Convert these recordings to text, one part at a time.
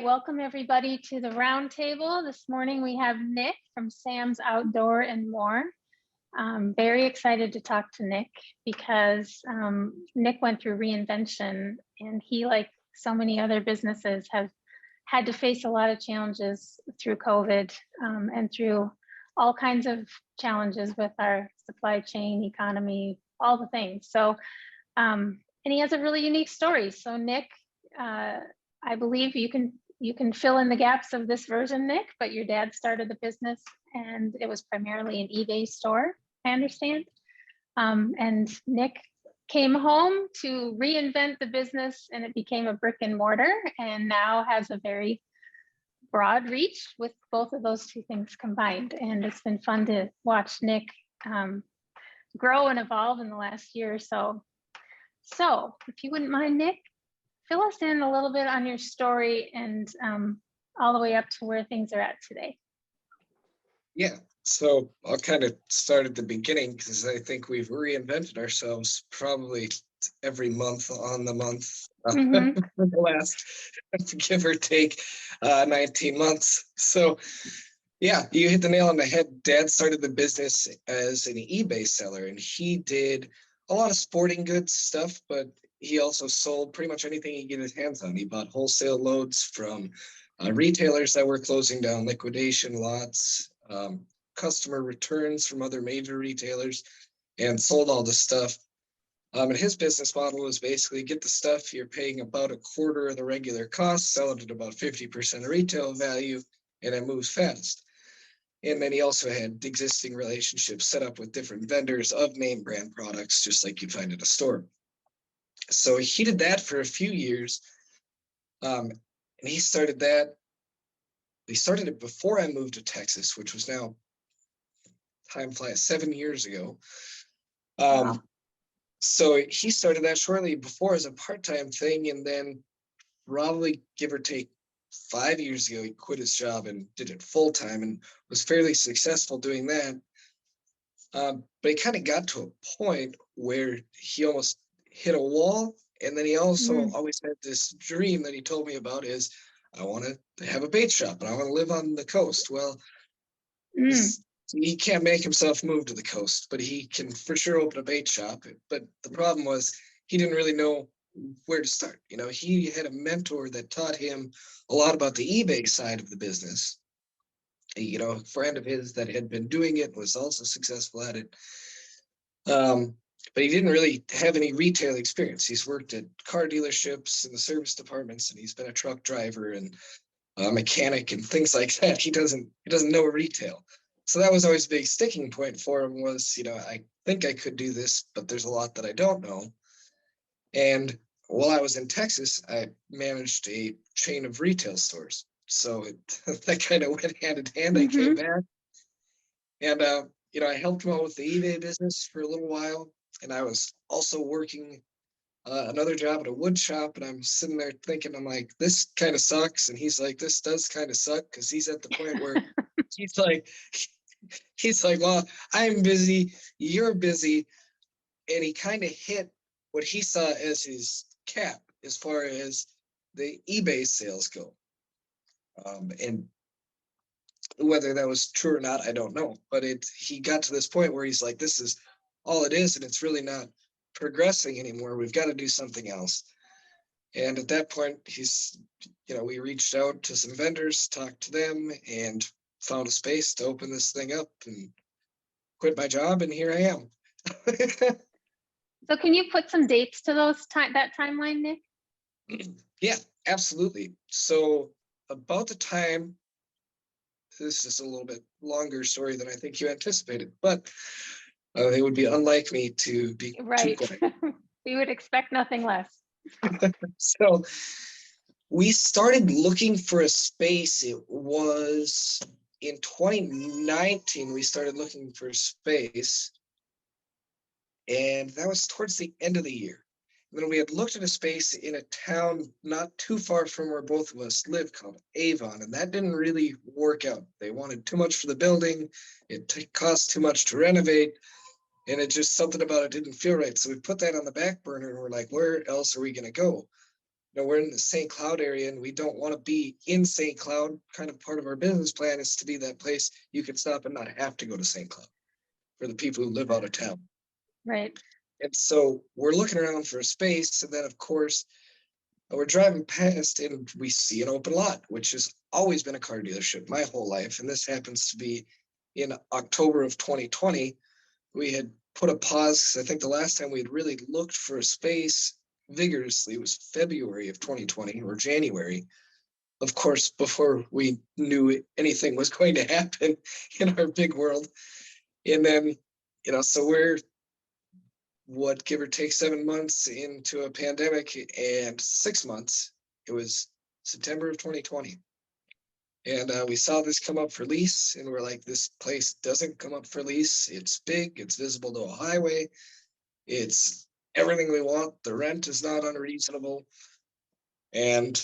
Welcome everybody to the Roundtable. This morning we have Nick from Sam's Outdoor and More. I'm very excited to talk to Nick because Nick went through reinvention, and he, like so many other businesses, have had to face a lot of challenges through COVID and through all kinds of challenges with our supply chain, economy, all the things. So, and he has a really unique story. So Nick, I believe you can fill in the gaps of this version, Nick, but your dad started the business and it was primarily an eBay store, I understand. And Nick came home to reinvent the business, and it became a brick and mortar, and now has a very broad reach with both of those two things combined. And it's been fun to watch Nick grow and evolve in the last year or so. So if you wouldn't mind, Nick, fill us in a little bit on your story and all the way up to where things are at today. Yeah, so I'll kind of start at the beginning because I think we've reinvented ourselves probably every month on the month for the last, give or take, 19 months. So yeah, you hit the nail on the head. Dad started the business as an eBay seller, and he did a lot of sporting goods stuff, but he also sold pretty much anything he could get his hands on. He bought wholesale loads from retailers that were closing down, liquidation lots, customer returns from other major retailers, and sold all the stuff. And his business model was basically get the stuff you're paying about a quarter of the regular cost, sell it at about 50% of retail value, and it moves fast. And then he also had existing relationships set up with different vendors of name brand products, just like you'd find at a store. So he did that for a few years. And he started that. He started it before I moved to Texas, which was now, time flies, 7 years ago. Wow. So he started that shortly before as a part-time thing, and then probably give or take 5 years ago, he quit his job and did it full-time and was fairly successful doing that. But he kind of got to a point where he almost hit a wall. And then he also always had this dream that he told me about is, I want to have a bait shop and I want to live on the coast. Well, he can't make himself move to the coast, but he can for sure open a bait shop. But the problem was he didn't really know where to start. You know, he had a mentor that taught him a lot about the eBay side of the business. You know, a friend of his that had been doing it was also successful at it. But he didn't really have any retail experience. He's worked at car dealerships and the service departments, and he's been a truck driver and a mechanic and things like that. He doesn't know retail. So that was always a big sticking point for him was, you know, I think I could do this, but there's a lot that I don't know. And while I was in Texas, I managed a chain of retail stores. So that kind of went hand in hand. I came back and, you know, I helped him out with the eBay business for a little while. And I was also working another job at a wood shop, and I'm sitting there thinking, I'm like, this kind of sucks. And he's like, this does kind of suck, because he's at the point where he's like, well, I'm busy, you're busy. And he kind of hit what he saw as his cap as far as the eBay sales go. And whether that was true or not, I don't know. But he got to this point where he's like, this is all it is, and it's really not progressing anymore. We've got to do something else. And at that point, we reached out to some vendors, talked to them, and found a space to open this thing up and quit my job, and here I am. So can you put some dates to that timeline, Nick? Yeah, absolutely. So about the time, this is a little bit longer story than I think you anticipated, but it would be unlike me to be right. too quick. We would expect nothing less. So we started looking for a space. It was in 2019, we started looking for space. And that was towards the end of the year. And then we had looked at a space in a town not too far from where both of us live called Avon, and that didn't really work out. They wanted too much for the building. It cost too much to renovate. And it just, something about it didn't feel right. So we put that on the back burner and we're like, where else are we going to go? we're in the St. Cloud area and we don't want to be in St. Cloud. Kind of part of our business plan is to be that place you can stop and not have to go to St. Cloud for the people who live out of town. Right. And so we're looking around for a space, and then of course we're driving past and we see an open lot, which has always been a car dealership my whole life. And this happens to be in October of 2020. We had put a pause, 'cause I think the last time we had really looked for a space vigorously was February of 2020 or January, of course, before we knew anything was going to happen in our big world. And then, so we're give or take 7 months into a pandemic, and 6 months, it was September of 2020. And we saw this come up for lease, and we're like, this place doesn't come up for lease. It's big, it's visible to a highway, it's everything we want. The rent is not unreasonable. And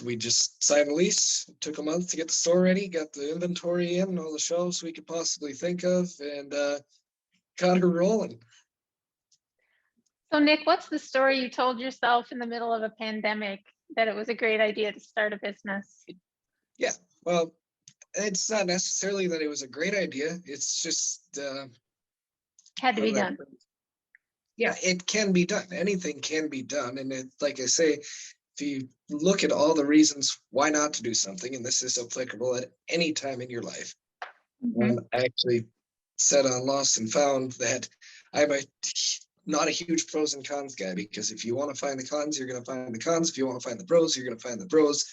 we just signed a lease. It took a month to get the store ready, got the inventory in, all the shelves we could possibly think of, and got her rolling. So Nick, what's the story you told yourself in the middle of a pandemic that it was a great idea to start a business? Yeah, well, it's not necessarily that it was a great idea. It's just Had to be done. Yeah, it can be done. Anything can be done. And like I say, if you look at all the reasons why not to do something, and this is applicable at any time in your life. Mm-hmm. I actually said on Lost and Found that I'm not a huge pros and cons guy, because if you want to find the cons, you're going to find the cons. If you want to find the pros, you're going to find the pros.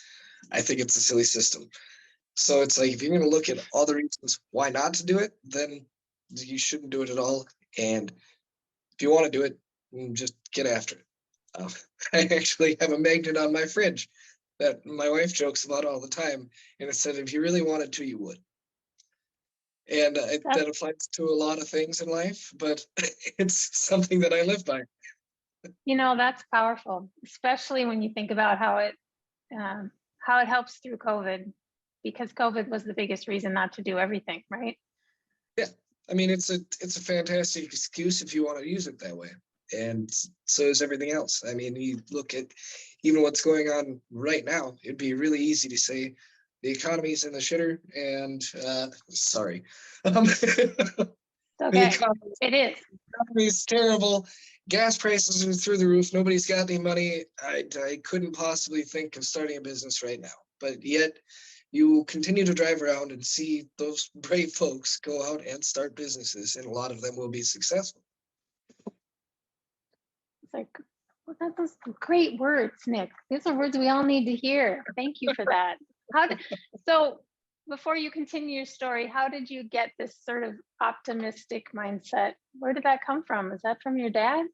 I think it's a silly system. So it's like, if you're going to look at all the reasons why not to do it, then you shouldn't do it at all. And if you want to do it, just get after it. I actually have a magnet on my fridge that my wife jokes about all the time. And it said, if you really wanted to, you would. And that applies to a lot of things in life, but it's something that I live by. That's powerful, especially when you think about how it helps through COVID, because COVID was the biggest reason not to do everything, right? Yeah, I mean, it's a fantastic excuse if you want to use it that way, and so is everything else. I mean, you look at even what's going on right now. It'd be really easy to say the economy's in the shitter, and sorry, Okay, it is. The economy's terrible. Gas prices are through the roof. Nobody's got any money. I couldn't possibly think of starting a business right now, but yet you continue to drive around and see those brave folks go out and start businesses, and a lot of them will be successful. It's like, well, those great words, Nick. These are words we all need to hear. Thank you for that. So before you continue your story, how did you get this sort of optimistic mindset? Where did that come from? Is that from your dad?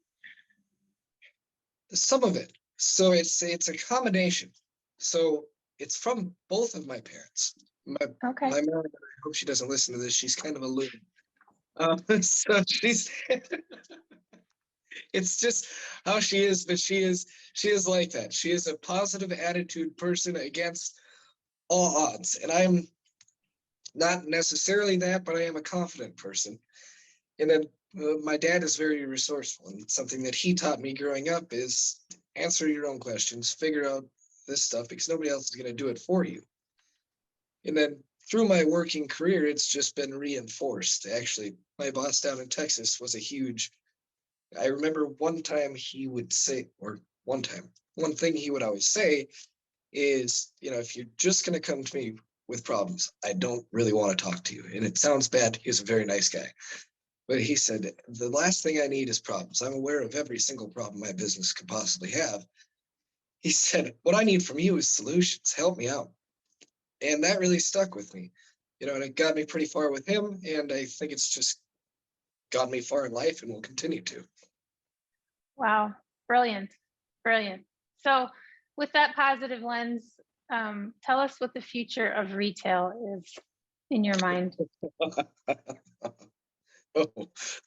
Some of it. So it's a combination. So it's from both of my parents. My mom, I hope she doesn't listen to this. She's kind of a loon. So she's it's just how she is, but she is like that. She is a positive attitude person against all odds. And I'm not necessarily that, but I am a confident person. And then my dad is very resourceful, and something that he taught me growing up is answer your own questions, figure out this stuff, because nobody else is going to do it for you. And then through my working career, it's just been reinforced. Actually, my boss down in Texas was I remember one thing he would always say is, if you're just going to come to me with problems, I don't really want to talk to you. And it sounds bad. He was a very nice guy. But he said, the last thing I need is problems. I'm aware of every single problem my business could possibly have. He said, what I need from you is solutions. Help me out. And that really stuck with me, and it got me pretty far with him. And I think it's just got me far in life and will continue to. Wow. Brilliant. Brilliant. So with that positive lens, tell us what the future of retail is in your mind. Oh,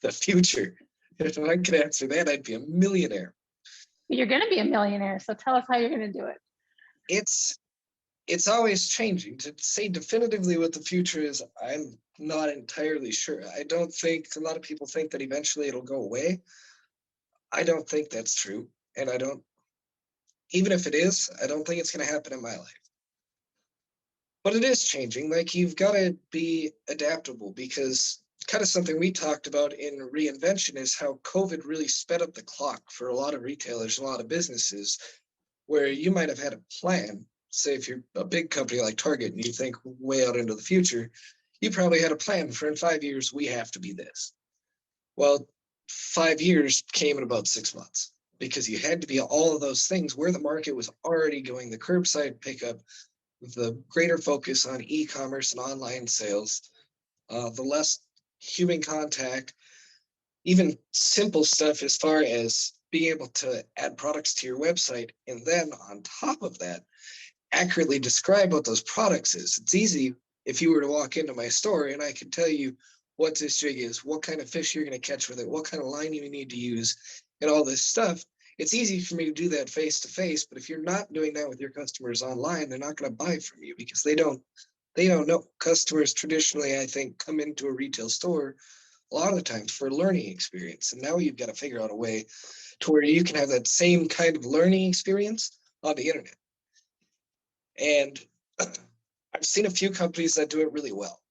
the future. If I could answer that, I'd be a millionaire. You're going to be a millionaire. So tell us how you're going to do it. It's always changing. To say definitively what the future is, I'm not entirely sure. I don't think, a lot of people think that eventually it'll go away. I don't think that's true. And I don't even if it is, I don't think it's going to happen in my life. But it is changing. Like, you've got to be adaptable, because kind of something we talked about in reinvention is how COVID really sped up the clock for a lot of retailers, a lot of businesses, where you might have had a plan. Say if you're a big company like Target and you think way out into the future, you probably had a plan for, in 5 years, we have to be this. Well, 5 years came in about 6 months, because you had to be all of those things where the market was already going, the curbside pickup, the greater focus on e-commerce and online sales, the less human contact, even simple stuff as far as being able to add products to your website, and then on top of that, accurately describe what those products is. It's easy if you were to walk into my store and I could tell you what this jig is, what kind of fish you're going to catch with it, what kind of line you need to use, and all this stuff. It's easy for me to do that face to face, but if you're not doing that with your customers online, they're not going to buy from you, because they don't know. Customers traditionally, I think, come into a retail store a lot of the times for a learning experience. And now you've got to figure out a way to where you can have that same kind of learning experience on the internet. And I've seen a few companies that do it really well.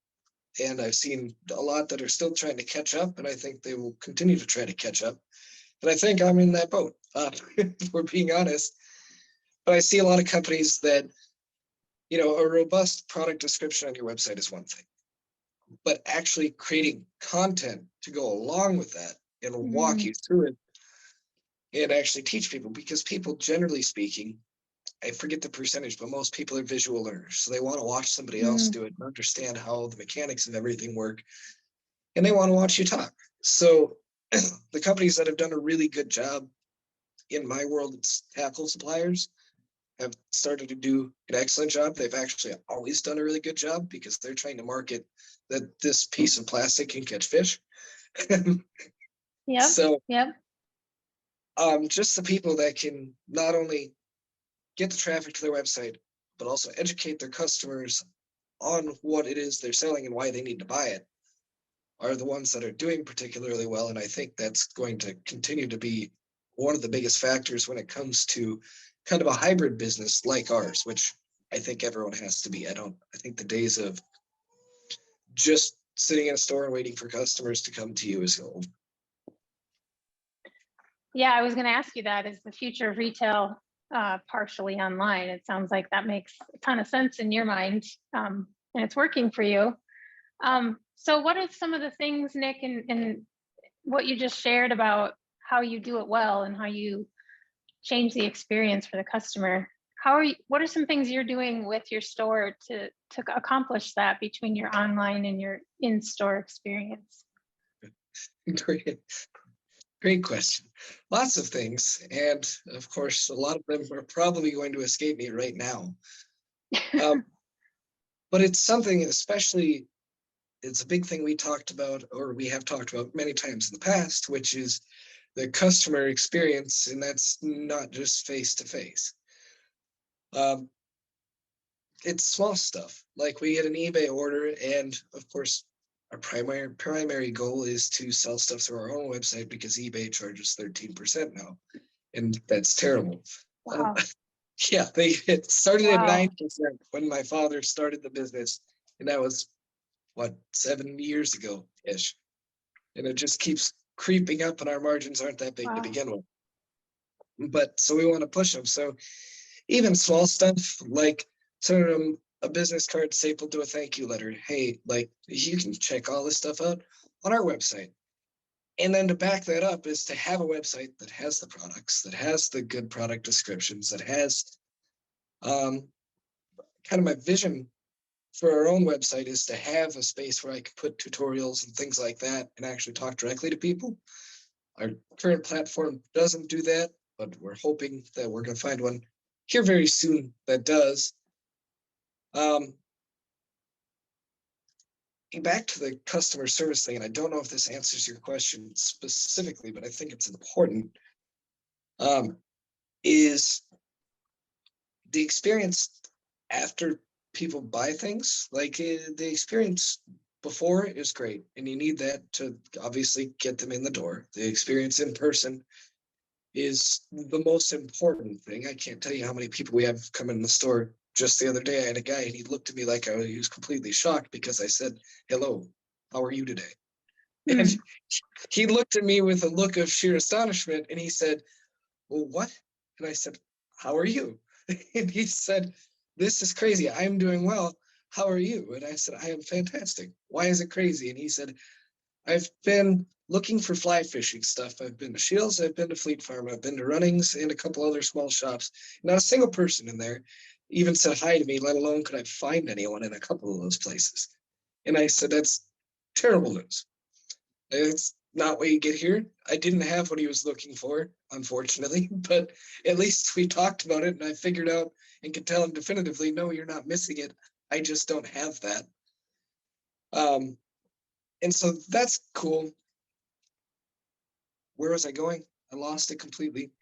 And I've seen a lot that are still trying to catch up, and I think they will continue to try to catch up. And I think I'm in that boat, if we're being honest. But I see a lot of companies that, a robust product description on your website is one thing, but actually creating content to go along with that and walk you through it and actually teach people, because people, generally speaking, I forget the percentage, but most people are visual learners. So they want to watch somebody else do it and understand how the mechanics of everything work. And they want to watch you talk. So the companies that have done a really good job, in my world, it's tackle suppliers, have started to do an excellent job. They've actually always done a really good job, because they're trying to market that this piece of plastic can catch fish. Yep. So yep. Just the people that can not only get the traffic to their website, but also educate their customers on what it is they're selling and why they need to buy it, are the ones that are doing particularly well. And I think that's going to continue to be one of the biggest factors when it comes to kind of a hybrid business like ours, which I think everyone has to be. I think the days of just sitting in a store and waiting for customers to come to you is over. Yeah, I was going to ask you that. Is the future of retail partially online? It sounds like that makes a ton of sense in your mind, and it's working for you. So what are some of the things, Nick, and what you just shared about how you do it well and how you change the experience for the customer? What are some things you're doing with your store to accomplish that between your online and your in-store experience? Great question. Lots of things. And of course, a lot of them are probably going to escape me right now. But it's something, especially, it's a big thing we talked about, or we have talked about many times in the past, which is the customer experience. And that's not just face to face. It's small stuff. Like, we get an eBay order, and of course, our primary goal is to sell stuff through our own website, because eBay charges 13% now, and that's terrible. Wow. Yeah, it started at 9% when my father started the business, and that was 7 years ago ish, and it just keeps creeping up, and our margins aren't that big to begin with. But so we want to push them. So even small stuff like sending them a business card stapled to a thank you letter. Hey, like, you can check all this stuff out on our website. And then to back that up is to have a website that has the products, that has the good product descriptions, that has kind of my vision for our own website is to have a space where I could put tutorials and things like that and actually talk directly to people. Our current platform doesn't do that, but we're hoping that we're going to find one here very soon that does. Back to the customer service thing, and I don't know if this answers your question specifically, but I think it's important, is the experience after people buy things. Like, the experience before is great, and you need that to obviously get them in the door. The experience in person is the most important thing. I can't tell you how many people we have come in the store. Just the other day, I had a guy and he looked at me like he was completely shocked because I said, "Hello, how are you today?" And Mm. he looked at me with a look of sheer astonishment and he said, "Well, what?" And I said, "How are you?" And he said, "This is crazy. I'm doing well. How are you?" And I said, "I am fantastic. Why is it crazy?" And he said, "I've been looking for fly fishing stuff. I've been to Shields, I've been to Fleet Farm, I've been to Runnings and a couple other small shops. Not a single person in there even said hi to me, let alone could I find anyone in a couple of those places." And I said, "That's terrible news. It's not what you get here." I didn't have what he was looking for, unfortunately, but at least we talked about it and I figured out and could tell him definitively, "No, you're not missing it. I just don't have that." Um, and so that's cool. Where was I going? I lost it completely.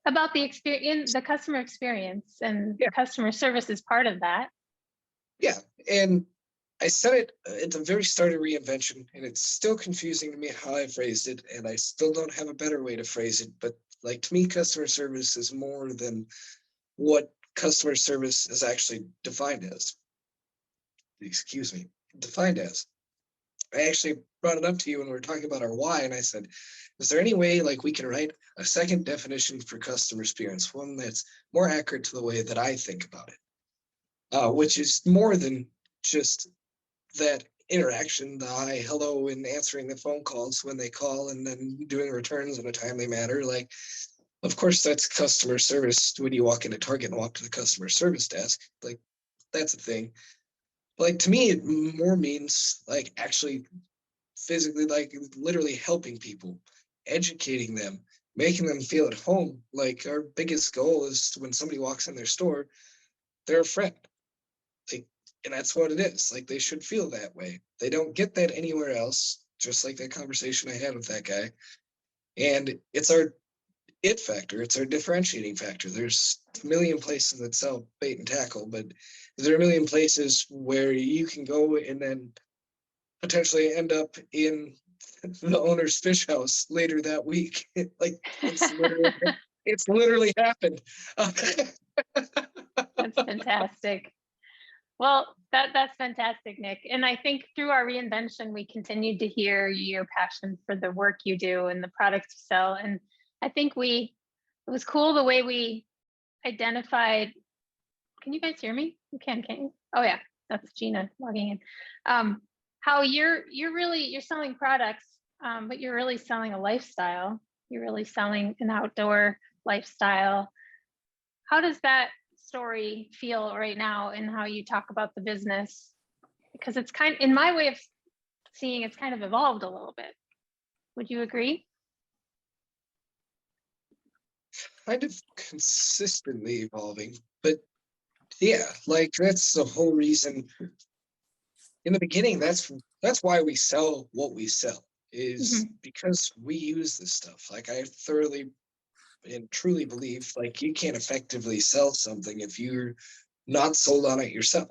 About the experience, the customer experience, and Yeah. customer service is part of that. Yeah. And I said it at the very start of reinvention, and it's still confusing to me how I phrased it, and I still don't have a better way to phrase it. But like to me, customer service is more than what customer service is actually defined as. Excuse me, defined as. I actually brought it up to you when we were talking about our why, and I said, "Is there any way like we can write a second definition for customer experience, one that's more accurate to the way that I think about it, which is more than just that interaction, the hi, hello, and answering the phone calls when they call, and then doing returns in a timely manner. Like, of course, that's customer service when you walk into Target and walk to the customer service desk. Like, that's a thing. Like to me, it more means like actually physically, like literally helping people, educating them, making them feel at home. Like our biggest goal is when somebody walks in their store, they're a friend. Like, and that's what it is. Like they should feel that way. They don't get that anywhere else. Just like that conversation I had with that guy. And it's our it factor. It's our differentiating factor. There's a million places that sell bait and tackle, but there are a million places where you can go and then potentially end up in the owner's fish house later that week. Like it's literally happened. That's fantastic. Well, that's fantastic, Nick. And I think through our reinvention, we continued to hear your passion for the work you do and the products you sell. And I think it was cool the way we identified. Can you guys hear me? You can, can't you? Oh yeah, that's Gina logging in. How you're selling products, but you're really selling a lifestyle. You're really selling an outdoor lifestyle. How does that story feel right now in how you talk about the business? Because it's in my way of seeing, it's kind of evolved a little bit. Would you agree? Kind of consistently evolving, but yeah, like that's the whole reason. In the beginning, that's why we sell what we sell is because we use this stuff. Like I thoroughly and truly believe like you can't effectively sell something if you're not sold on it yourself.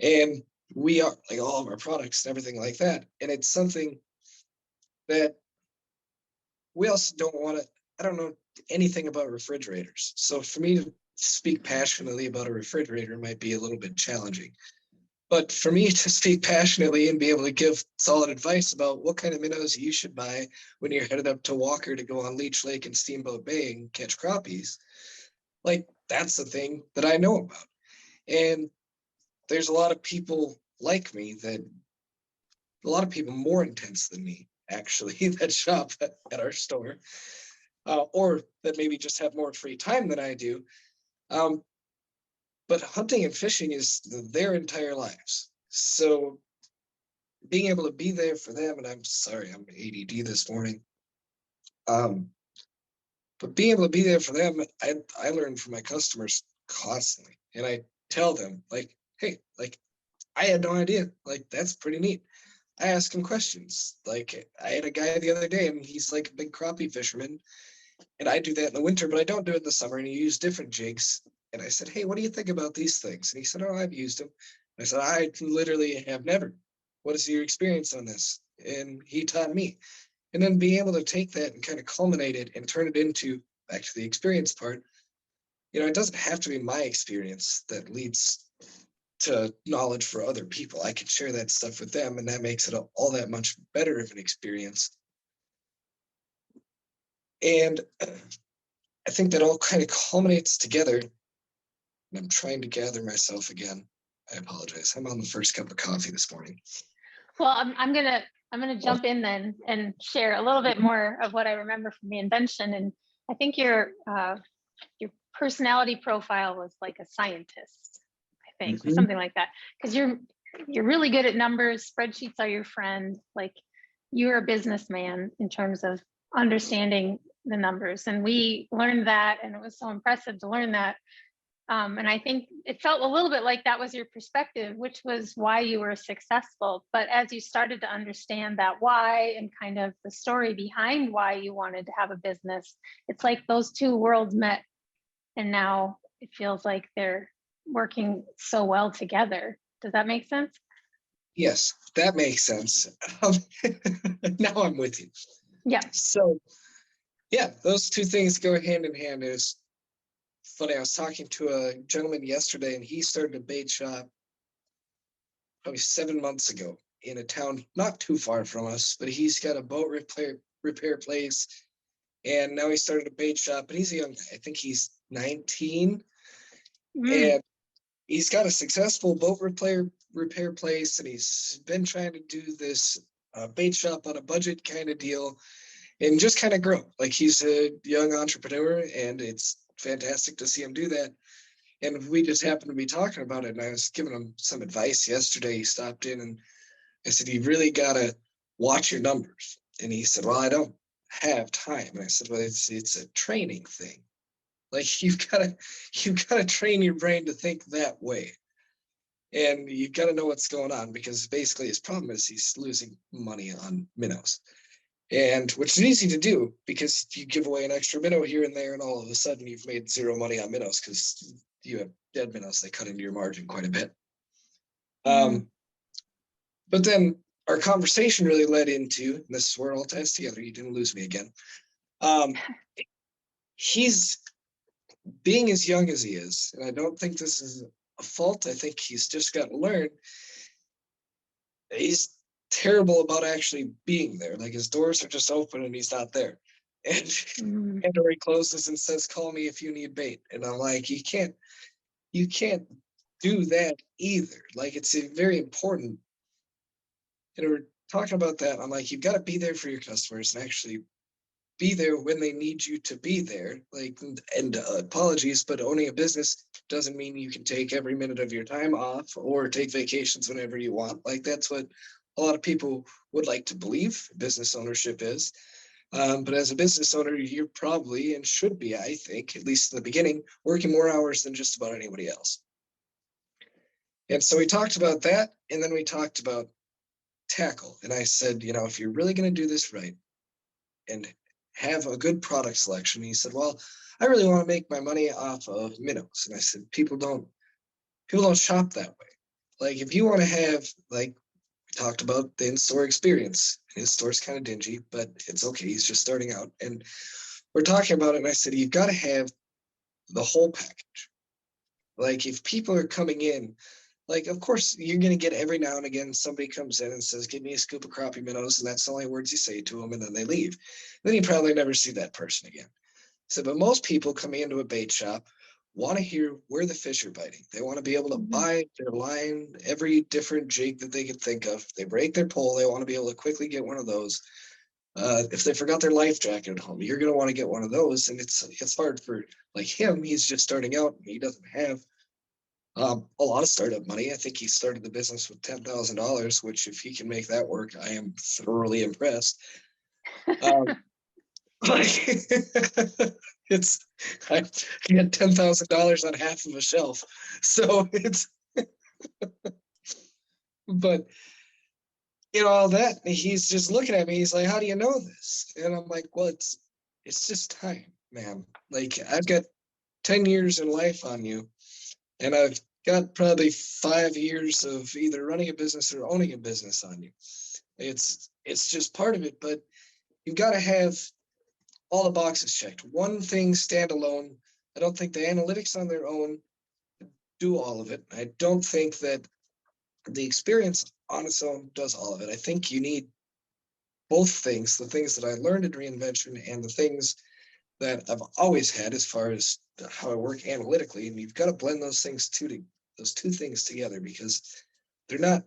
And we are like all of our products and everything like that. And it's something that we also don't want to, I don't know anything about refrigerators. So for me to speak passionately about a refrigerator might be a little bit challenging. But for me to speak passionately and be able to give solid advice about what kind of minnows you should buy when you're headed up to Walker to go on Leech Lake and Steamboat Bay and catch crappies, like that's the thing that I know about. And there's a lot of people like me that a lot of people more intense than me actually that shop at our store, or that maybe just have more free time than I do. Um, but hunting and fishing is their entire lives. So being able to be there for them, and I'm sorry, I'm ADD this morning. But being able to be there for them, I learn from my customers constantly, and I tell them like, hey, like I had no idea, like that's pretty neat. I ask him questions. Like I had a guy the other day, and he's like a big crappie fisherman, and I do that in the winter, but I don't do it in the summer. And he used different jigs. And I said, hey, what do you think about these things? And he said, oh, I've used them. I said, I literally have never. What is your experience on this? And he taught me. and then being able to take that and kind of culminate it and turn it into, back to the experience part, it doesn't have to be my experience that leads to knowledge for other people. I could share that stuff with them, and that makes it all that much better of an experience. And I think that all kind of culminates together. And I'm trying to gather myself again. I apologize. I'm on the first cup of coffee this morning. Well, I'm gonna jump in then and share a little bit more of what I remember from the invention. And I think your personality profile was like a scientist, I think, or something like that. Because you're really good at numbers. Spreadsheets are your friend. Like, you're a businessman in terms of understanding the numbers. And we learned that, and it was so impressive to learn that. And I think it felt a little bit like that was your perspective, which was why you were successful. But as you started to understand that why and kind of the story behind why you wanted to have a business, it's like those two worlds met. And now it feels like they're working so well together. Does that make sense? Yes, that makes sense. Now I'm with you. Yeah. So, yeah, those two things go hand in hand. It's funny, I was talking to a gentleman yesterday, and he started a bait shop probably 7 months ago in a town not too far from us, but he's got a boat repair place, and now he started a bait shop, but he's a young guy. I think he's 19, and he's got a successful boat repair place, and he's been trying to do this bait shop on a budget kind of deal and just kind of grow. Like, he's a young entrepreneur, and it's fantastic to see him do that. And we just happened to be talking about it, and I was giving him some advice yesterday. He stopped in, and I said, you really got to watch your numbers. And he said, well, I don't have time. And I said, well, it's a training thing. Like, you've got to train your brain to think that way. And you've got to know what's going on, because basically his problem is he's losing money on minnows. And which is easy to do, because you give away an extra minnow here and there, and all of a sudden you've made zero money on minnows because you have dead minnows that cut into your margin quite a bit. But then our conversation really led into, and this is where it all ties together, you didn't lose me again. He's being as young as he is, and I don't think this is a fault. I think he's just got to learn. He's terrible about actually being there. Like, his doors are just open and he's not there. And or he closes and says, call me if you need bait. And I'm like, you can't do that either. Like, it's very important. And we're talking about that. I'm like, you've got to be there for your customers and actually be there when they need you to be there. Like, and apologies, but owning a business doesn't mean you can take every minute of your time off or take vacations whenever you want. Like, that's what a lot of people would like to believe business ownership is. But as a business owner, you're probably, and should be, I think, at least in the beginning, working more hours than just about anybody else. And so we talked about that, and then we talked about tackle. And I said, if you're really going to do this right and have a good product selection, he said, well, I really want to make my money off of minnows. And I said, people don't shop that way. Like, if you want to have, like, we talked about the in-store experience. His store's kind of dingy, but it's okay. He's just starting out. And we're talking about it, and I said, you've got to have the whole package. Like, if people are coming in, like, of course, you're going to get every now and again, somebody comes in and says, give me a scoop of crappie minnows, and that's the only words you say to them, and then they leave. Then you probably never see that person again. So, but most people coming into a bait shop want to hear where the fish are biting. They want to be able to buy their line, every different jig that they could think of. They break their pole, they want to be able to quickly get one of those. If they forgot their life jacket at home, you're going to want to get one of those. And it's hard for, like, him. He's just starting out. He doesn't have a lot of startup money. I think he started the business with $10,000, which, if he can make that work, I am thoroughly impressed. It's, I had $10,000 on half of a shelf, so it's but all that, he's just looking at me, he's like, how do you know this? And I'm like, well, it's just time, man. Like, I've got 10 years in life on you, and I've got probably 5 years of either running a business or owning a business on you. It's just part of it. But you've got to have all the boxes checked. One thing standalone, I don't think the analytics on their own do all of it. I don't think that the experience on its own does all of it. I think you need both things, the things that I learned in reinvention and the things that I've always had as far as how I work analytically. And you've got to blend those two things together, because they're not,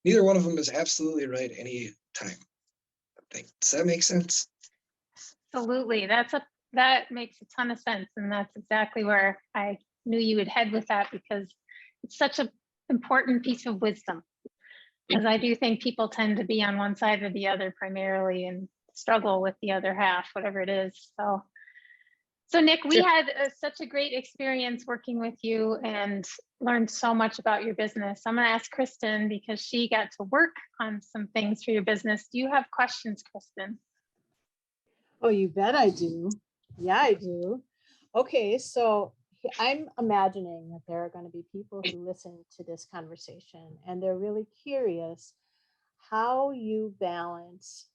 neither one of them is absolutely right any time. Does that make sense? Absolutely. That makes a ton of sense. And that's exactly where I knew you would head with that, because it's such an important piece of wisdom. Because I do think people tend to be on one side or the other primarily and struggle with the other half, whatever it is. So Nick, we had such a great experience working with you and learned so much about your business. I'm going to ask Kristen, because she got to work on some things for your business. Do you have questions, Kristen? Oh, you bet I do. Yeah, I do. Okay, so I'm imagining that there are going to be people who listen to this conversation and they're really curious how you balance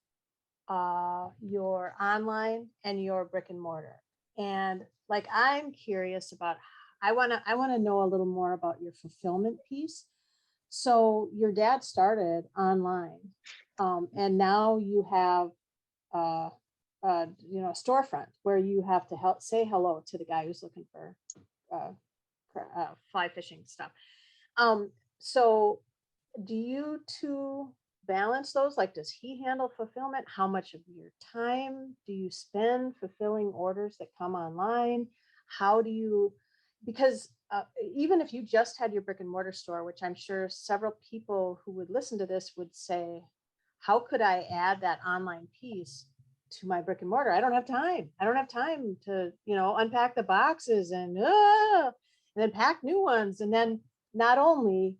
your online and your brick and mortar. And like, I'm curious about, I want to know a little more about your fulfillment piece. So your dad started online, and now you have a storefront where you have to say hello to the guy who's looking for fly fishing stuff. So do you two balance those? Like, does he handle fulfillment? How much of your time do you spend fulfilling orders that come online? How do you, because even if you just had your brick and mortar store, which I'm sure several people who would listen to this would say, how could I add that online piece to my brick and mortar? I don't have time. I don't have time to, unpack the boxes and then pack new ones. And then not only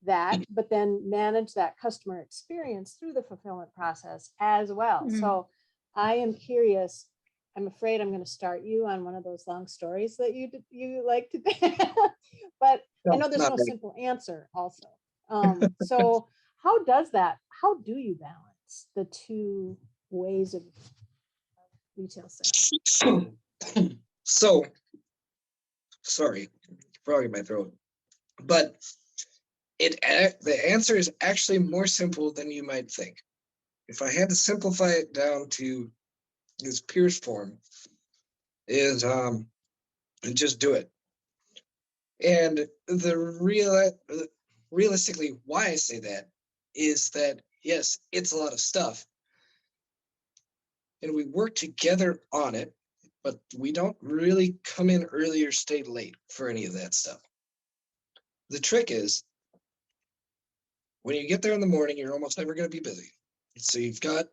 that, but then manage that customer experience through the fulfillment process as well. Mm-hmm. So I am curious. I'm afraid I'm going to start you on one of those long stories that you like to but I know there's no simple answer also. So how do you balance the two ways of retail sales? So, sorry, frog in my throat, but the answer is actually more simple than you might think. If I had to simplify it down to its purest form, is just do it. And realistically, why I say that is that, yes, it's a lot of stuff, and we work together on it, but we don't really come in early or stay late for any of that stuff. The trick is, when you get there in the morning, you're almost never going to be busy. So you've got,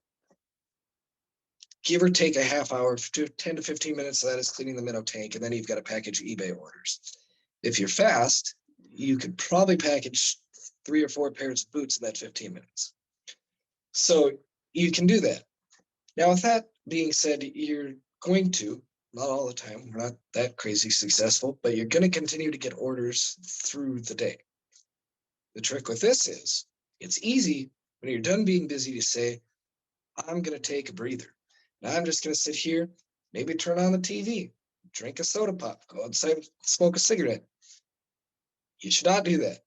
give or take a half hour, 10 to 15 minutes of that is cleaning the minnow tank, and then you've got to package eBay orders. If you're fast, you could probably package 3 or 4 pairs of boots in that 15 minutes. So you can do that. Now, with that being said, you're going to, not all the time, we're not that crazy successful, but you're going to continue to get orders through the day. The trick with this is, it's easy when you're done being busy to say, I'm going to take a breather. Now I'm just going to sit here, maybe turn on the TV, drink a soda pop, go outside, smoke a cigarette. You should not do that.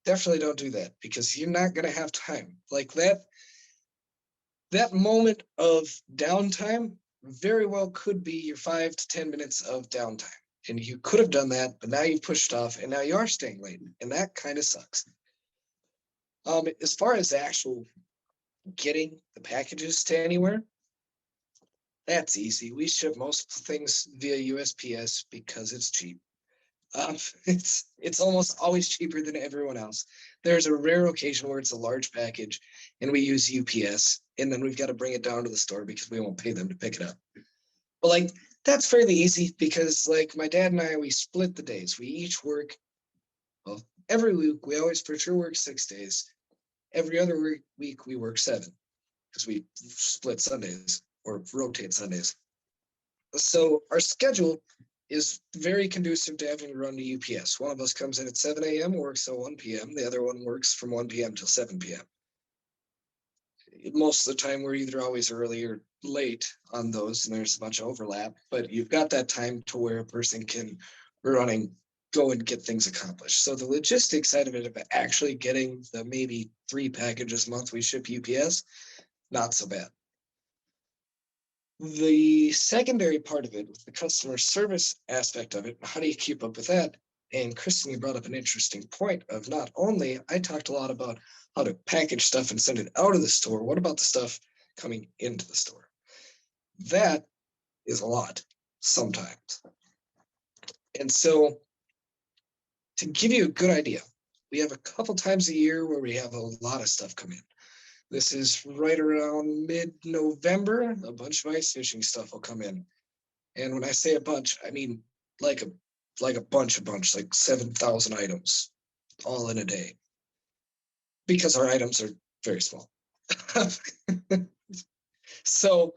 Definitely don't do that, because you're not going to have time. Like that moment of downtime very well could be your 5 to 10 minutes of downtime. And you could have done that, but now you've pushed off and now you are staying late. And that kind of sucks. As far as actual getting the packages to anywhere, that's easy. We ship most things via USPS because it's cheap. It's almost always cheaper than everyone else. There's a rare occasion where it's a large package and we use UPS, and then we've got to bring it down to the store because we won't pay them to pick it up. But like, that's fairly easy, because like my dad and I, we split the days. We each work, well, every week we always for sure work 6 days. Every other week we work 7, because we split Sundays or rotate Sundays. So our schedule is very conducive to having to run to UPS. One of us comes in at 7 a.m., works till 1 p.m. The other one works from 1 p.m. till 7 p.m. most of the time we're either always early or late on those, and there's a bunch of overlap, but you've got that time to where a person can run and go and get things accomplished. So the logistics side of it, of actually getting the maybe 3 packages a month we ship UPS, not so bad. The secondary part of it, with the customer service aspect of it, how do you keep up with that? And Kristen, you brought up an interesting point of not only, I talked a lot about how to package stuff and send it out of the store. What about the stuff coming into the store? That is a lot sometimes. And so to give you a good idea, we have a couple times a year where we have a lot of stuff come in. This is right around mid-November. A bunch of ice fishing stuff will come in. And when I say a bunch, I mean like a bunch, like 7,000 items all in a day. Because our items are very small. So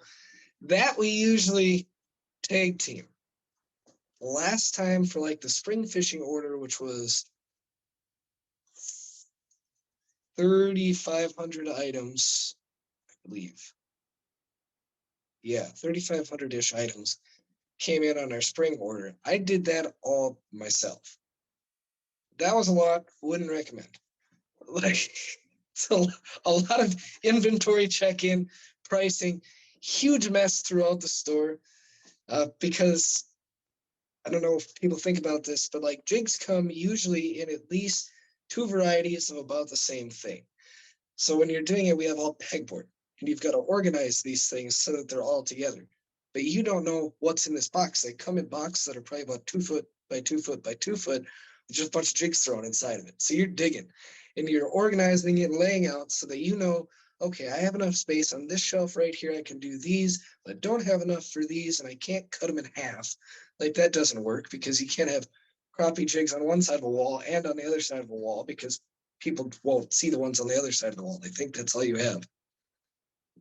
that we usually tag team. Last time for like the spring fishing order, which was 3,500 items, I believe. Yeah, 3,500-ish items came in on our spring order. I did that all myself. That was a lot, wouldn't recommend. Like, so a lot of inventory check-in, pricing, huge mess throughout the store, because I don't know if people think about this, but like jigs come usually in at least 2 varieties of about the same thing. So when you're doing it, we have all pegboard, and you've got to organize these things so that they're all together. But you don't know what's in this box. They come in boxes that are probably about 2 foot by 2 foot by 2 foot, with just a bunch of jigs thrown inside of it. So you're digging, and you're organizing it and laying out so that you know, okay, I have enough space on this shelf right here. I can do these, but I don't have enough for these, and I can't cut them in half. Like, that doesn't work, because you can't have crappie jigs on one side of a wall and on the other side of a wall, because people won't see the ones on the other side of the wall. They think that's all you have.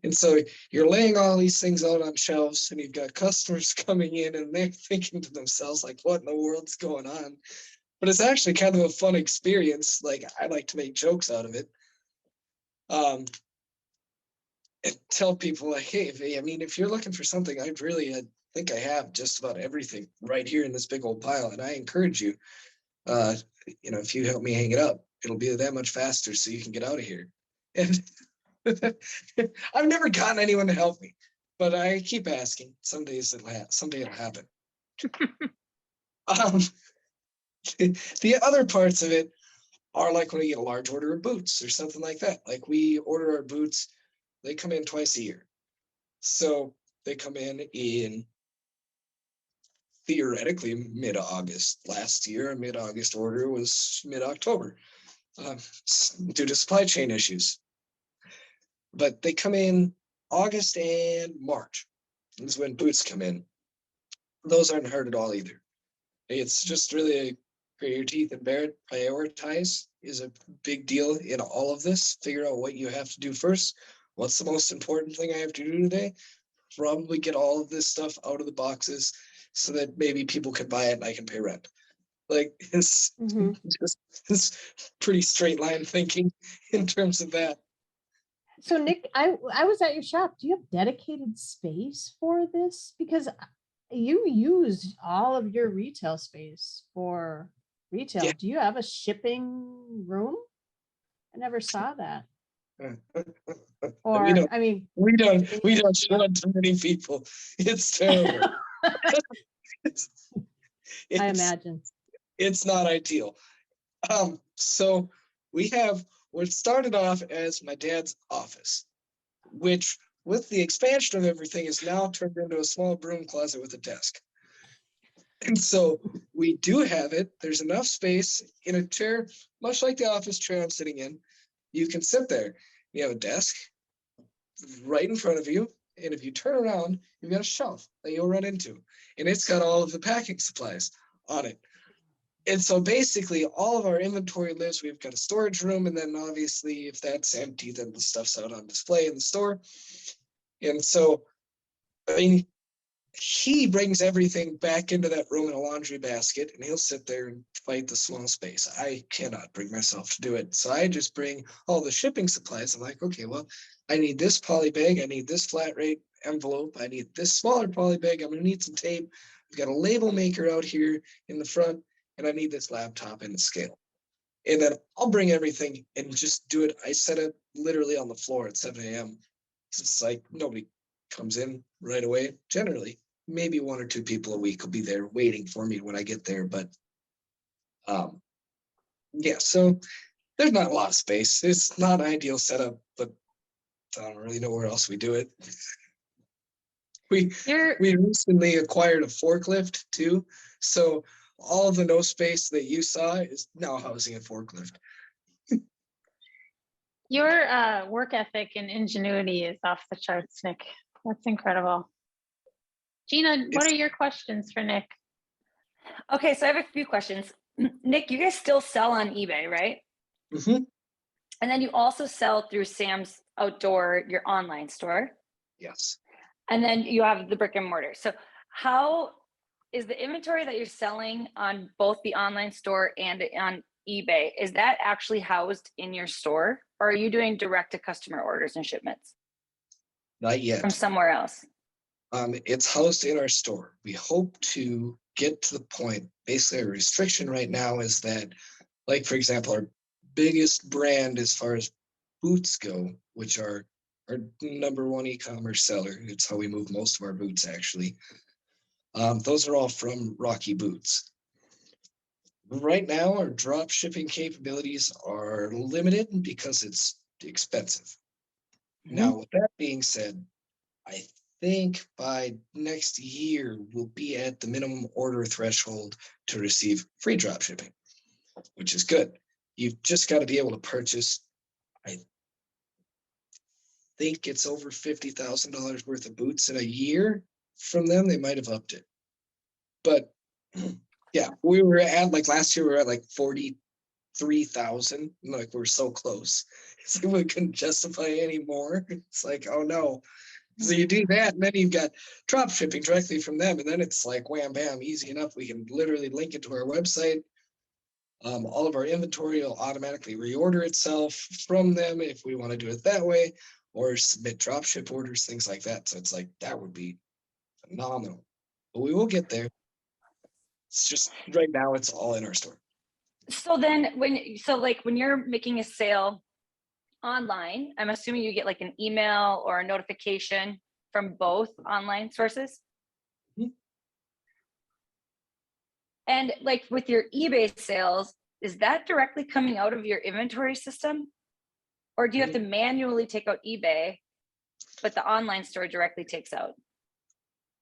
And so you're laying all these things out on shelves, and you've got customers coming in, and they're thinking to themselves, like, what in the world's going on? But it's actually kind of a fun experience. Like, I like to make jokes out of it. And tell people, like, hey, I mean, if you're looking for something, I think I have just about everything right here in this big old pile. And I encourage you, if you help me hang it up, it'll be that much faster so you can get out of here. And I've never gotten anyone to help me, but I keep asking. Someday it'll happen. The other parts of it are like when we get a large order of boots or something like that. Like, we order our boots, they come in twice a year. So they come in theoretically mid-August. Last year, a mid-August order was mid-October, due to supply chain issues. But they come in August and March is when boots come in. Those aren't hard at all either. It's just really grit your teeth and bear it. Prioritize is a big deal in all of this. Figure out what you have to do first. What's the most important thing I have to do today? Probably get all of this stuff out of the boxes so that maybe people can buy it and I can pay rent. Like, it's pretty straight line thinking in terms of that. So Nick, I was at your shop. Do you have dedicated space for this? Because you use all of your retail space for retail. Yeah. Do you have a shipping room? I never saw that. Or we don't I mean, show it to many people. It's terrible. I imagine. It's not ideal. So what started off as my dad's office, which with the expansion of everything is now turned into a small broom closet with a desk. And so we do have it. There's enough space in a chair, much like the office chair I'm sitting in. You can sit there. You have a desk right in front of you. And if you turn around, you've got a shelf that you'll run into. And it's got all of the packing supplies on it. And so basically all of our inventory lives. We've got a storage room. And then obviously if that's empty, then the stuff's out on display in the store. And so, I mean, he brings everything back into that room in a laundry basket, and he'll sit there and fight the small space. I cannot bring myself to do it. So I just bring all the shipping supplies. I'm like, okay, well, I need this poly bag. I need this flat rate envelope. I need this smaller poly bag. I'm going to need some tape. I've got a label maker out here in the front, and I need this laptop and the scale. And then I'll bring everything and just do it. I set it literally on the floor at 7 a.m. It's like nobody comes in right away. Generally, maybe 1 or 2 people a week will be there waiting for me when I get there. But yeah, so there's not a lot of space. It's not an ideal setup, but I don't really know where else we do it. We recently acquired a forklift too. So all of the no space that you saw is now housing a forklift. Your work ethic and ingenuity is off the charts, Nick. That's incredible. Gina, what are your questions for Nick? Okay, so I have a few questions. Nick, you guys still sell on eBay, right? Mm-hmm. And then you also sell through Sam's Outdoor, your online store. Yes. And then you have the brick and mortar. So how is the inventory that you're selling on both the online store and on eBay, is that actually housed in your store, or are you doing direct to customer orders and shipments? Not yet. From somewhere else? It's housed in our store. We hope to get to the point, basically a restriction right now is that, like, for example, our biggest brand as far as boots go, which are our #1 e-commerce seller. It's how we move most of our boots, actually. Those are all from Rocky Boots. Right now, our drop shipping capabilities are limited because it's expensive. Mm-hmm. Now, with that being said, I think by next year, we'll be at the minimum order threshold to receive free drop shipping, which is good. You've just got to be able to purchase, I think it's over $50,000 worth of boots in a year from them. They might have upped it. But yeah, we were at, like, last year, we were at like 43,000. Like, we're so close. It's like we couldn't justify anymore. It's like, oh no. So you do that, and then you've got drop shipping directly from them, and then it's like wham bam, easy enough. We can literally link it to our website. All of our inventory will automatically reorder itself from them if we want to do it that way, or submit drop ship orders, things like that. So it's like, that would be phenomenal. But we will get there. It's just right now it's all in our store. So then when you're making a sale online, I'm assuming you get like an email or a notification from both online sources. Mm-hmm. And like with your eBay sales, is that directly coming out of your inventory system? Or do you have to manually take out eBay, but the online store directly takes out?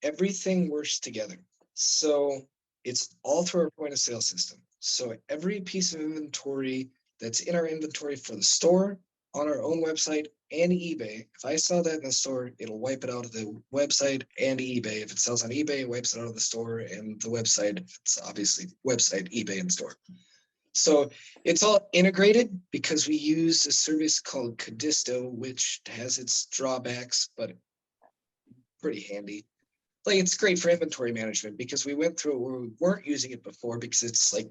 Everything works together. So it's all through our point of sale system. So every piece of inventory that's in our inventory for the store, on our own website, and eBay, if I sell that in the store, it'll wipe it out of the website and eBay. If it sells on eBay, it wipes it out of the store and the website. It's obviously website, eBay, and store. So it's all integrated because we use a service called Cadisto, which has its drawbacks, but pretty handy. Like, it's great for inventory management because we went through it where we weren't using it before because it's like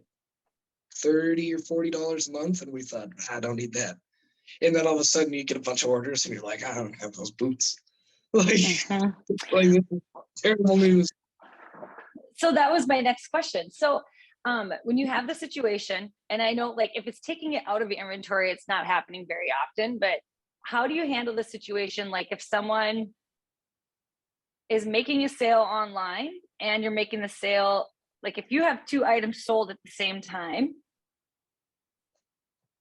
$30 or $40 a month, and we thought, I don't need that. And then all of a sudden you get a bunch of orders and you're like, I don't have those boots. Like, like, this is terrible news. So that was my next question. So when you have the situation, and I know, like, if it's taking it out of your inventory, it's not happening very often, but how do you handle the situation? Like, if someone is making a sale online and you're making the sale, like if you have 2 items sold at the same time,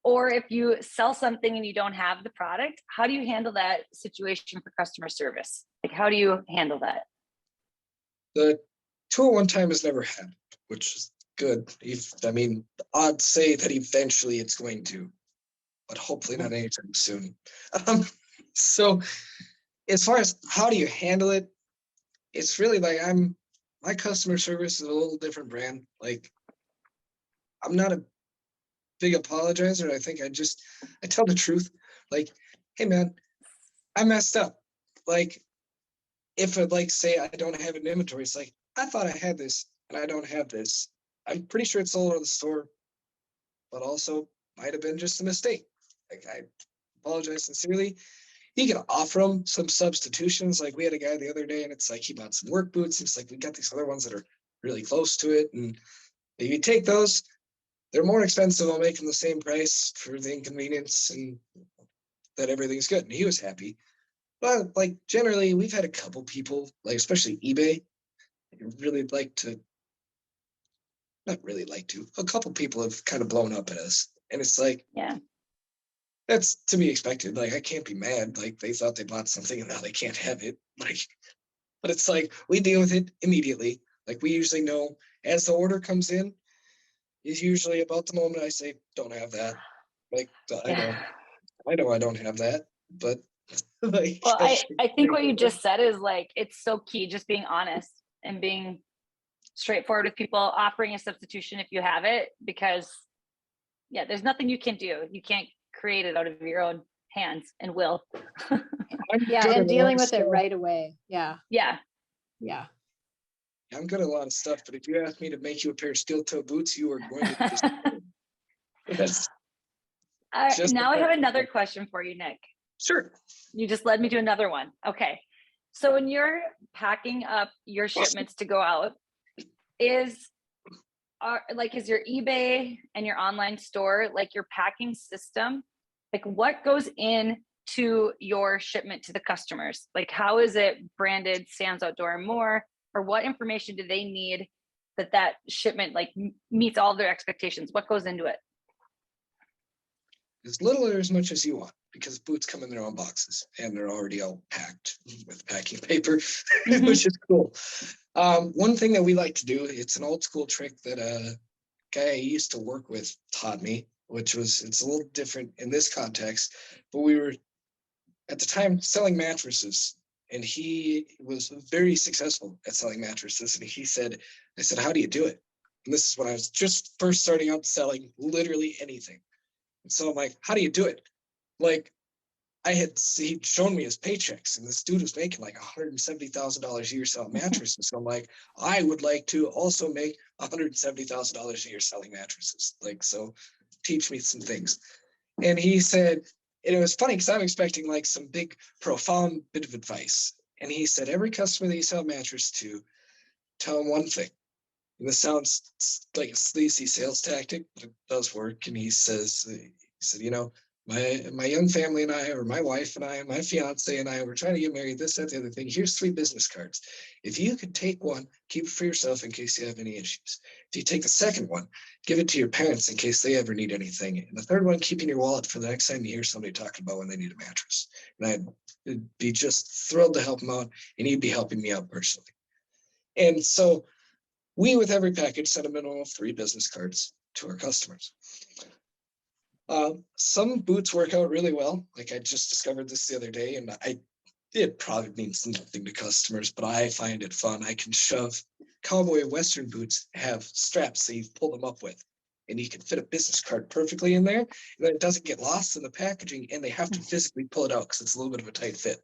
or if you sell something and you don't have the product, how do you handle that situation for customer service? Like, how do you handle that? The 2-at-1 time has never happened, which is good. I mean, odds say that eventually it's going to, but hopefully not anytime soon. So as far as how do you handle it, it's really like my customer service is a little different brand. Like, I'm not a big apologizer. I think I tell the truth. Like, hey man, I messed up. Like, if it like say I don't have an inventory, it's like, I thought I had this and I don't have this. I'm pretty sure it's sold out of the store, but also might have been just a mistake. Like, I apologize sincerely. You can offer them some substitutions. Like, we had a guy the other day, and it's like he bought some work boots. It's like, we got these other ones that are really close to it, and if you take those, they're more expensive. I'll make them the same price for the inconvenience, and that everything's good. And he was happy. But like, generally, we've had a couple people, like especially eBay, really like to, not really like to, a couple people have kind of blown up at us. And it's like, Yeah. that's to be expected. Like, I can't be mad. Like, they thought they bought something and now they can't have it. Like, but it's like, we deal with it immediately. Like, we usually know as the order comes in, is usually about the moment I say, don't have that. Like, I know I don't have that, but like, Well, I think what you just said is like, it's so key, just being honest and being straightforward with people, offering a substitution if you have it, because yeah, there's nothing you can do. You can't create it out of your own hands and will. Yeah, and dealing with it right away. Yeah, Yeah. yeah. I'm good at a lot of stuff, but if you ask me to make you a pair of steel toe boots, you are going to just. That's just Now I have another question for you, Nick. Sure. You just led me to another one. Okay. So when you're packing up your shipments to go out, is your eBay and your online store, like your packing system, like what goes in to your shipment to the customers? Like, how is it branded Sam's Outdoor and More, or what information do they need that shipment like meets all their expectations? What goes into it? as little or as much as you want, because boots come in their own boxes and they're already all packed with packing paper, which is cool. One thing that we like to do, it's an old school trick that a guy I used to work with taught me, which was, it's a little different in this context, but we were at the time selling mattresses, and he was very successful at selling mattresses. And he said, I said, how do you do it? And this is when I was just first starting out selling literally anything. And so I'm like, how do you do it? Like, he'd shown me his paychecks, and this dude was making like $170,000 a year selling mattresses. So I'm like, I would like to also make $170,000 a year selling mattresses. Like, so teach me some things. And he said, and it was funny because I'm expecting like some big profound bit of advice. And he said, every customer that you sell a mattress to, tell them one thing. And this sounds like a sleazy sales tactic, but it does work. And he said, you know, my young family and I, or my wife and I, and my fiance and I, we're trying to get married, this, that, the other thing. Here's 3 business cards. If you could take one, keep it for yourself in case you have any issues. If you take the second one, give it to your parents in case they ever need anything. And the third one, keep in your wallet for the next time you hear somebody talking about when they need a mattress. And I'd be just thrilled to help them out, and he'd be helping me out personally. And so we, with every package, send a minimum of 3 business cards to our customers. Some boots work out really well. Like, I just discovered this the other day, and it probably means nothing to customers, but I find it fun. I can shove cowboy Western boots, have straps that you pull them up with, and you can fit a business card perfectly in there, and then it doesn't get lost in the packaging, and they have to physically pull it out because it's a little bit of a tight fit.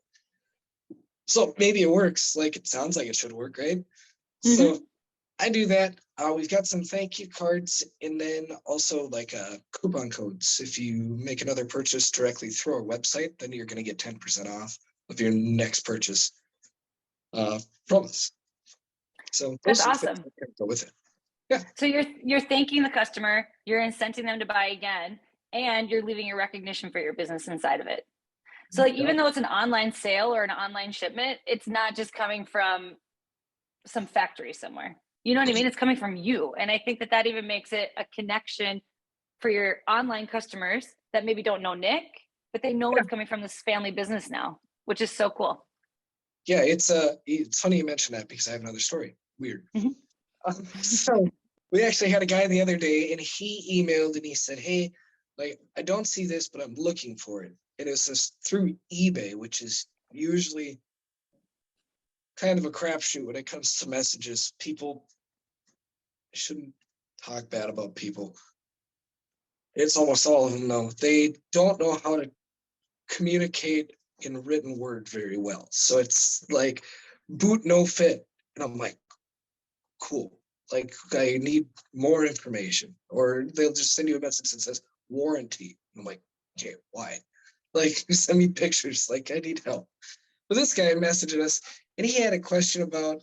So maybe it works. Like, it sounds like it should work, right? So I do that. We've got some thank you cards, and then also like coupon codes. If you make another purchase directly through our website, then you're going to get 10% off of your next purchase from us. So that's awesome. Go with it. Yeah. So you're thanking the customer, you're incenting them to buy again, and you're leaving a recognition for your business inside of it. So like, even though it's an online sale or an online shipment, it's not just coming from some factory somewhere. You know what I mean? It's coming from you. And I think that even makes it a connection for your online customers that maybe don't know Nick, but they know it's coming from this family business now, which is so cool. Yeah, it's funny you mentioned that, because I have another story. Weird. So we actually had a guy the other day, and he emailed and he said, hey, like, I don't see this, but I'm looking for it. And it's just through eBay, which is usually kind of a crapshoot when it comes to messages. People shouldn't talk bad about people. It's almost all of them, though. They don't know how to communicate in written word very well. So it's like, boot no fit. And I'm like, cool. Like, I need more information. Or they'll just send you a message that says warranty. And I'm like, okay, why? Like, send me pictures. Like, I need help. But this guy messaged us, and he had a question about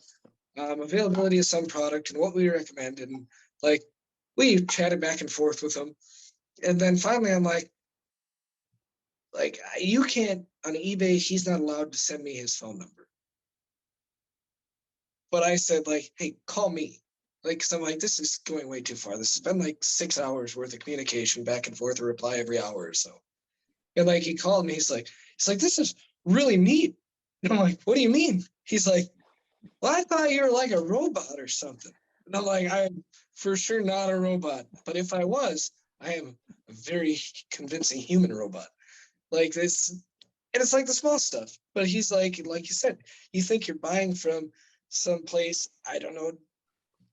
availability of some product and what we recommend. And like, we chatted back and forth with him. And then finally, I'm like, you can't, on eBay, he's not allowed to send me his phone number. But I said, like, hey, call me. Like, cause I'm like, this is going way too far. This has been like 6 hours worth of communication back and forth, a reply every hour or so. And like, he called me, he's like, this is really neat. And I'm like, what do you mean? He's like, well, I thought you were like a robot or something. And I'm like, I'm for sure not a robot. But if I was, I am a very convincing human robot. Like this, and it's like the small stuff. But he's like you said, you think you're buying from someplace, I don't know,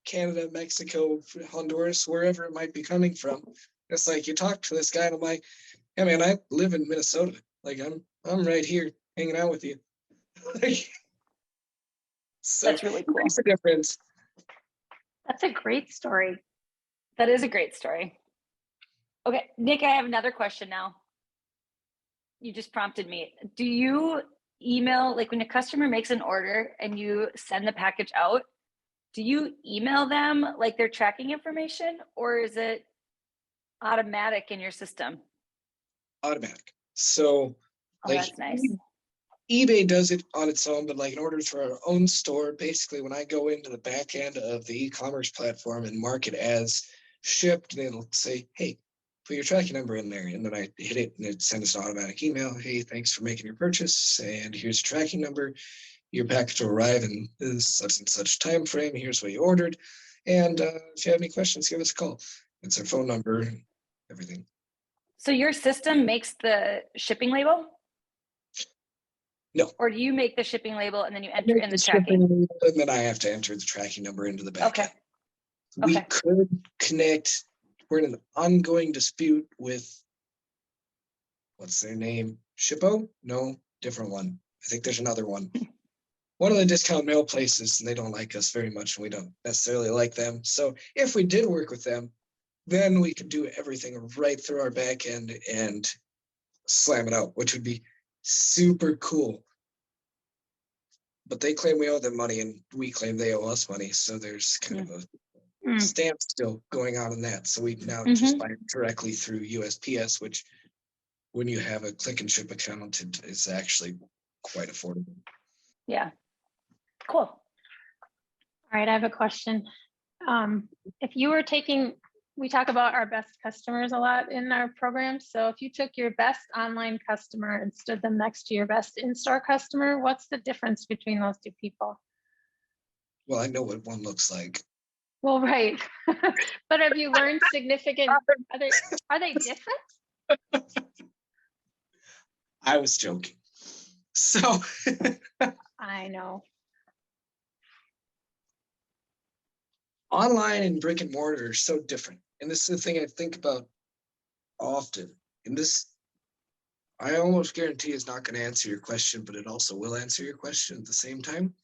Canada, Mexico, Honduras, wherever it might be coming from. It's like you talk to this guy, and I'm like, yeah, man, I live in Minnesota. Like I'm right here hanging out with you. Like, so That's really cool. It makes a difference. That's a great story. That is a great story. Okay, Nick, I have another question now. You just prompted me. Do you email, like when a customer makes an order and you send the package out, do you email them like their tracking information, or is it automatic in your system? Automatic. So that's nice. eBay does it on its own, but like in order for our own store, basically when I go into the back end of the e-commerce platform and mark it as shipped, and it'll say, hey, put your tracking number in there. And then I hit it and it sends an automatic email. Hey, thanks for making your purchase. And here's your tracking number. Your package will arrive in this such and such time frame. Here's what you ordered. And if you have any questions, give us a call. It's our phone number and everything. So your system makes the shipping label? No. Or do you make the shipping label and then you enter in the tracking? And then I have to enter the tracking number into the back end. We could connect. We're in an ongoing dispute with, what's their name? Shippo? No, different one. I think there's another one. One of the discount mail places, and they don't like us very much, and we don't necessarily like them. So if we did work with them, then we could do everything right through our back end and slam it out, which would be super cool. But they claim we owe them money, and we claim they owe us money. So there's kind of a standstill going on in that. So we now just buy it directly through USPS, which when you have a click and ship account, it is actually quite affordable. Yeah. Cool. All right, I have a question. If you were we talk about our best customers a lot in our program. So if you took your best online customer and stood them next to your best in-store customer, what's the difference between those two people? Well, I know what one looks like. Well, right. But have you learned significant, are they different? I was joking. So I know. Online and brick and mortar are so different. And this is the thing I think about often. And this, I almost guarantee is not going to answer your question, but it also will answer your question at the same time.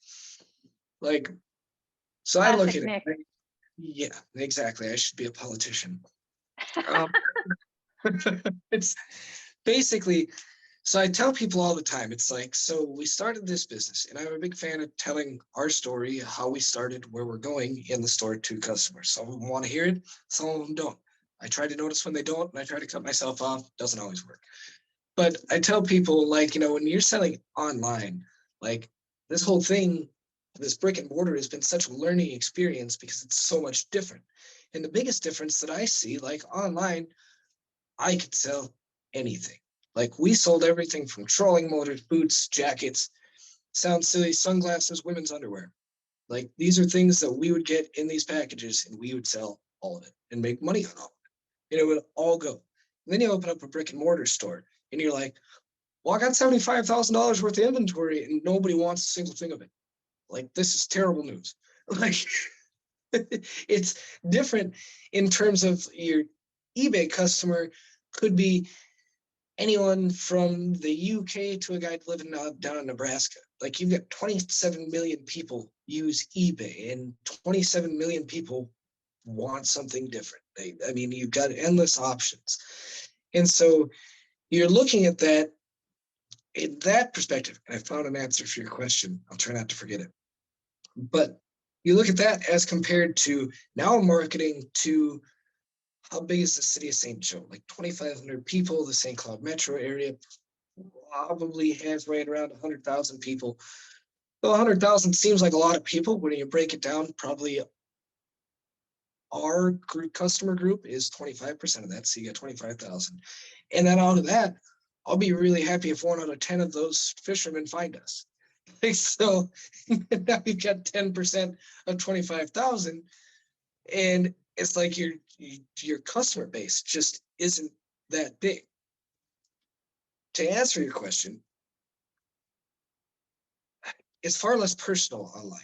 Like, so I look at it. Yeah, exactly. I should be a politician. It's basically, so I tell people all the time, it's like, so we started this business, and I'm a big fan of telling our story, how we started, where we're going in the store to customers. Some of them want to hear it, some of them don't. I try to notice when they don't, and I try to cut myself off. Doesn't always work. But I tell people, like, when you're selling online, like this whole thing, this brick and mortar has been such a learning experience because it's so much different. And the biggest difference that I see, like online, I could sell anything. Like we sold everything from trolling motors, boots, jackets, sounds silly, sunglasses, women's underwear. Like these are things that we would get in these packages and we would sell all of it and make money on all of it. And it would all go. And then you open up a brick and mortar store and you're like, well, I got $75,000 worth of inventory and nobody wants a single thing of it. Like, this is terrible news. Like, it's different in terms of your eBay customer could be anyone from the UK to a guy living down in Nebraska. like you've got 27 million people use eBay and 27 million people want something different. I mean, you've got endless options. And so you're looking at that in that perspective. And I found an answer for your question. I'll try not to forget it. But you look at that as compared to now marketing to how big is the city of St. Joe? Like 2,500 people, the St. Cloud metro area probably has right around 100,000 people. So 100,000 seems like a lot of people. When you break it down, probably our customer group is 25% of that. So you get 25,000. And then out of that, I'll be really happy if 1 out of 10 of those fishermen find us. So now you've got 10% of 25,000. And it's like your customer base just isn't that big. To answer your question, it's far less personal online.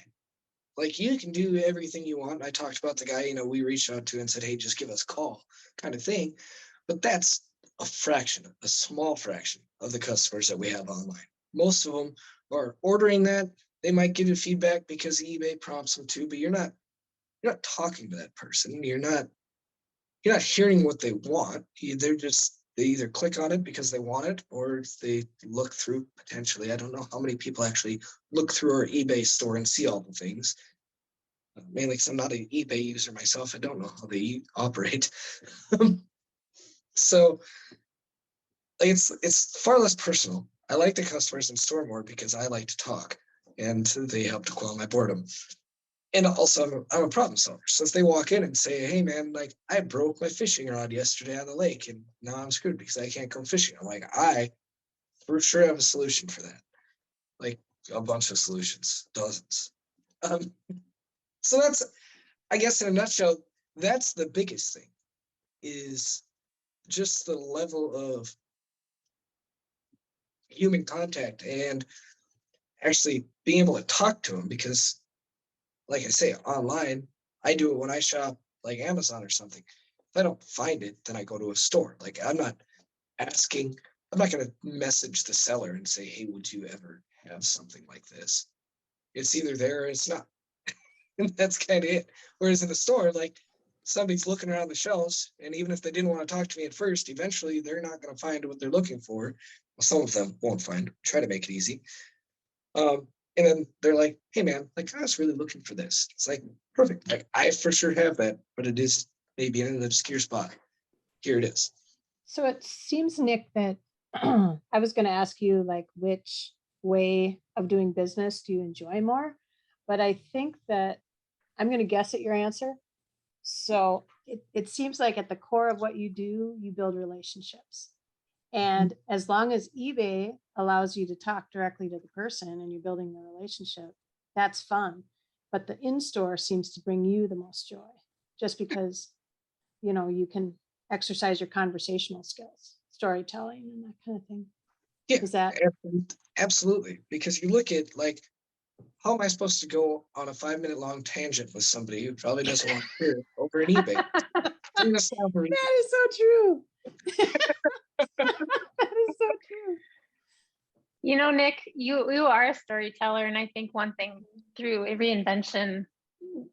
Like you can do everything you want. I talked about the guy, we reached out to and said, hey, just give us a call kind of thing. But that's a small fraction of the customers that we have online. Most of them are ordering that. They might give you feedback because eBay prompts them to, but you're not talking to that person. You're not hearing what they want. They either click on it because they want it, or they look through potentially. I don't know how many people actually look through our eBay store and see all the things. Mainly because I'm not an eBay user myself. I don't know how they operate. So it's far less personal. I like the customers in store more because I like to talk and they help to quell my boredom. And also I'm a problem solver. So if they walk in and say, hey man, like I broke my fishing rod yesterday on the lake and now I'm screwed because I can't go fishing. I'm like, I for sure have a solution for that. Like a bunch of solutions, dozens. So that's, I guess in a nutshell, that's the biggest thing, is just the level of human contact and actually being able to talk to them. Because like I say, online, I do it when I shop like Amazon or something. If I don't find it, then I go to a store. Like I'm not going to message the seller and say, hey, would you ever have something like this? It's either there or it's not. And that's kind of it. Whereas in the store, like somebody's looking around the shelves, and even if they didn't want to talk to me at first, eventually they're not going to find what they're looking for. Well, some of them won't find. Try to make it easy. And then they're like, hey man, like I was really looking for this. It's like, perfect. Like I for sure have that, but it is maybe in an obscure spot. Here it is. So it seems, Nick, that I was going to ask you like which way of doing business do you enjoy more? But I think that I'm going to guess at your answer. So it seems like at the core of what you do, you build relationships. And as long as eBay allows you to talk directly to the person and you're building the relationship, that's fun. But the in-store seems to bring you the most joy, just because, you can exercise your conversational skills, storytelling and that kind of thing. Yeah, Is that absolutely? Because you look at like, how am I supposed to go on a 5-minute long tangent with somebody who probably doesn't want to hear it over an eBay? that is so true. That is so true. Nick, you are a storyteller, and I think one thing through reinvention,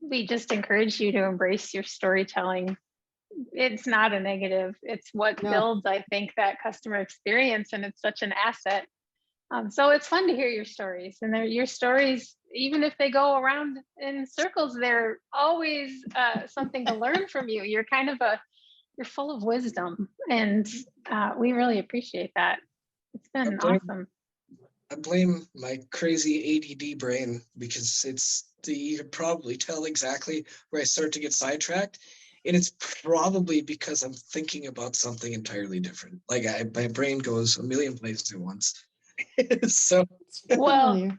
we just encourage you to embrace your storytelling. It's not a negative. It's what builds, I think, that customer experience, and it's such an asset. So it's fun to hear your stories, and your stories, even if they go around in circles, they're always something to learn from you. You're you're full of wisdom, and we really appreciate that. It's been awesome. I blame my crazy ADD brain because you can probably tell exactly where I start to get sidetracked. And it's probably because I'm thinking about something entirely different. Like my brain goes a million places at once. So, well,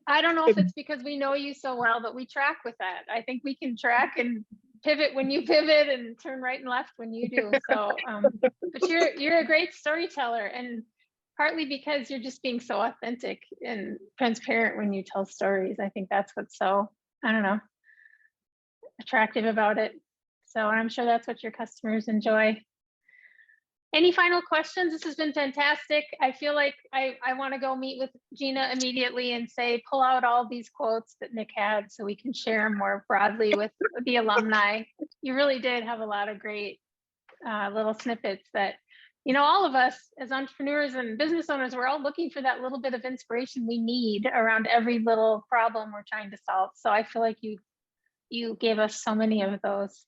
I don't know if it's because we know you so well, but we track with that. I think we can track and pivot when you pivot and turn right and left when you do. So, but you're a great storyteller, and partly because you're just being so authentic and transparent when you tell stories. I think that's what's so, I don't know, attractive about it. So I'm sure that's what your customers enjoy. Any final questions? This has been fantastic. I feel like I want to go meet with Gina immediately and say, pull out all these quotes that Nick had so we can share them more broadly with the alumni. You really did have a lot of great little snippets that, you know, all of us as entrepreneurs and business owners, we're all looking for that little bit of inspiration we need around every little problem we're trying to solve. So I feel like you gave us so many of those.